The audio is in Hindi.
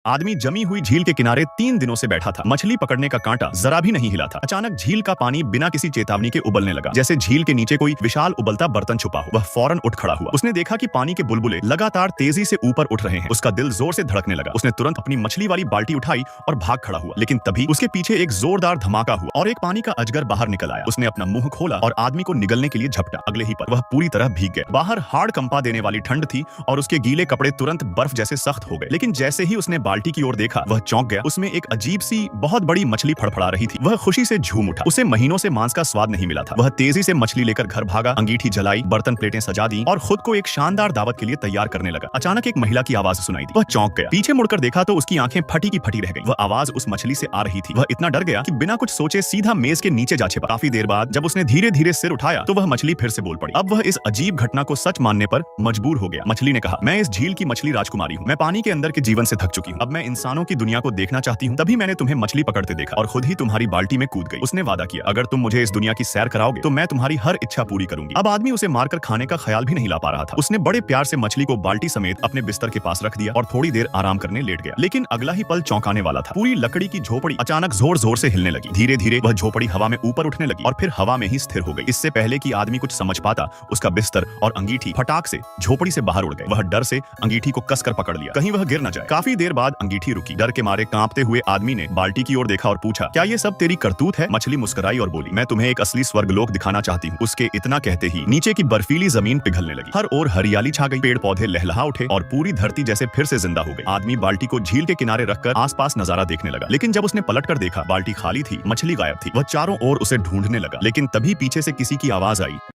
आदमी जमी हुई झील के किनारे 3 दिनों से बैठा था। मछली पकड़ने का कांटा जरा भी नहीं हिला था। अचानक झील का पानी बिना किसी चेतावनी के उबलने लगा, जैसे झील के नीचे कोई विशाल उबलता बर्तन छुपा हो। वह फौरन उठ खड़ा हुआ। उसने देखा कि पानी के बुलबुले लगातार तेजी से ऊपर उठ रहे हैं। उसका दिल जोर से धड़कने लगा। उसने तुरंत अपनी मछली वाली बाल्टी उठाई और भाग खड़ा हुआ। लेकिन तभी उसके पीछे एक जोरदार धमाका हुआ और एक पानी का अजगर बाहर निकल आया। उसने अपना मुंह खोला और आदमी को निगलने के लिए झपटा। अगले ही पल वह पूरी तरह भीग गया। बाहर हाड़ कंपा देने वाली ठंड थी और उसके गीले कपड़े तुरंत बर्फ जैसे सख्त हो गए। लेकिन जैसे ही उसने बाल्टी की ओर देखा, वह चौंक गया। उसमें एक अजीब सी बहुत बड़ी मछली फड़फड़ा रही थी। वह खुशी से झूम उठा। उसे महीनों से मांस का स्वाद नहीं मिला था। वह तेजी से मछली लेकर घर भागा, अंगीठी जलाई, बर्तन प्लेटें सजा दी और खुद को एक शानदार दावत के लिए तैयार करने लगा। अचानक एक महिला की आवाज सुनाई दी। वह चौंक गया। पीछे मुड़कर देखा तो उसकी आंखें फटी की फटी रह गई। वह आवाज उस मछली से आ रही थी। वह इतना डर गया कि बिना कुछ सोचे सीधा मेज के नीचे जा छिपा। काफी देर बाद जब उसने धीरे धीरे सिर उठाया तो वह मछली फिर से बोल पड़ी। अब वह इस अजीब घटना को सच मानने पर मजबूर हो गया। मछली ने कहा, मैं इस झील की मछली राजकुमारी हूँ। मैं पानी के अंदर के जीवन से थक चुकी हूँ। अब मैं इंसानों की दुनिया को देखना चाहती हूँ। तभी मैंने तुम्हें मछली पकड़ते देखा और खुद ही तुम्हारी बाल्टी में कूद गई। उसने वादा किया, अगर तुम मुझे इस दुनिया की सैर कराओगे तो मैं तुम्हारी हर इच्छा पूरी करूंगी। अब आदमी उसे मारकर खाने का ख्याल भी नहीं ला पा रहा था। उसने बड़े प्यार से मछली को बाल्टी समेत अपने बिस्तर के पास रख दिया और थोड़ी देर आराम करने लेट गया। लेकिन अगला ही पल चौंकाने वाला था। पूरी लकड़ी की झोपड़ी अचानक जोर जोर से हिलने लगी। धीरे धीरे वह झोपड़ी हवा में ऊपर उठने लगी और फिर हवा में ही स्थिर हो गई। इससे पहले कि आदमी कुछ समझ पाता, उसका बिस्तर और अंगीठी फटाक से झोपड़ी से बाहर उड़ गए। वह डर से अंगीठी को कसकर पकड़ लिया, कहीं वह गिर न जाए। काफी देर बाद अंगीठी रुकी। डर के मारे कांपते हुए आदमी ने बाल्टी की ओर देखा और पूछा, क्या ये सब तेरी करतूत है? मछली मुस्कुराई और बोली, मैं तुम्हें एक असली स्वर्गलोक दिखाना चाहती हूँ। उसके इतना कहते ही नीचे की बर्फीली जमीन पिघलने लगी। हर ओर हरियाली छा गई। पेड़ पौधे लहलहा उठे और पूरी धरती जैसे फिर से जिंदा हो गई। आदमी बाल्टी को झील के किनारे रखकर आसपास नजारा देखने लगा। लेकिन जब उसने पलट कर देखा, बाल्टी खाली थी, मछली गायब थी। वह चारों ओर उसे ढूंढने लगा। लेकिन तभी पीछे से किसी की आवाज आई।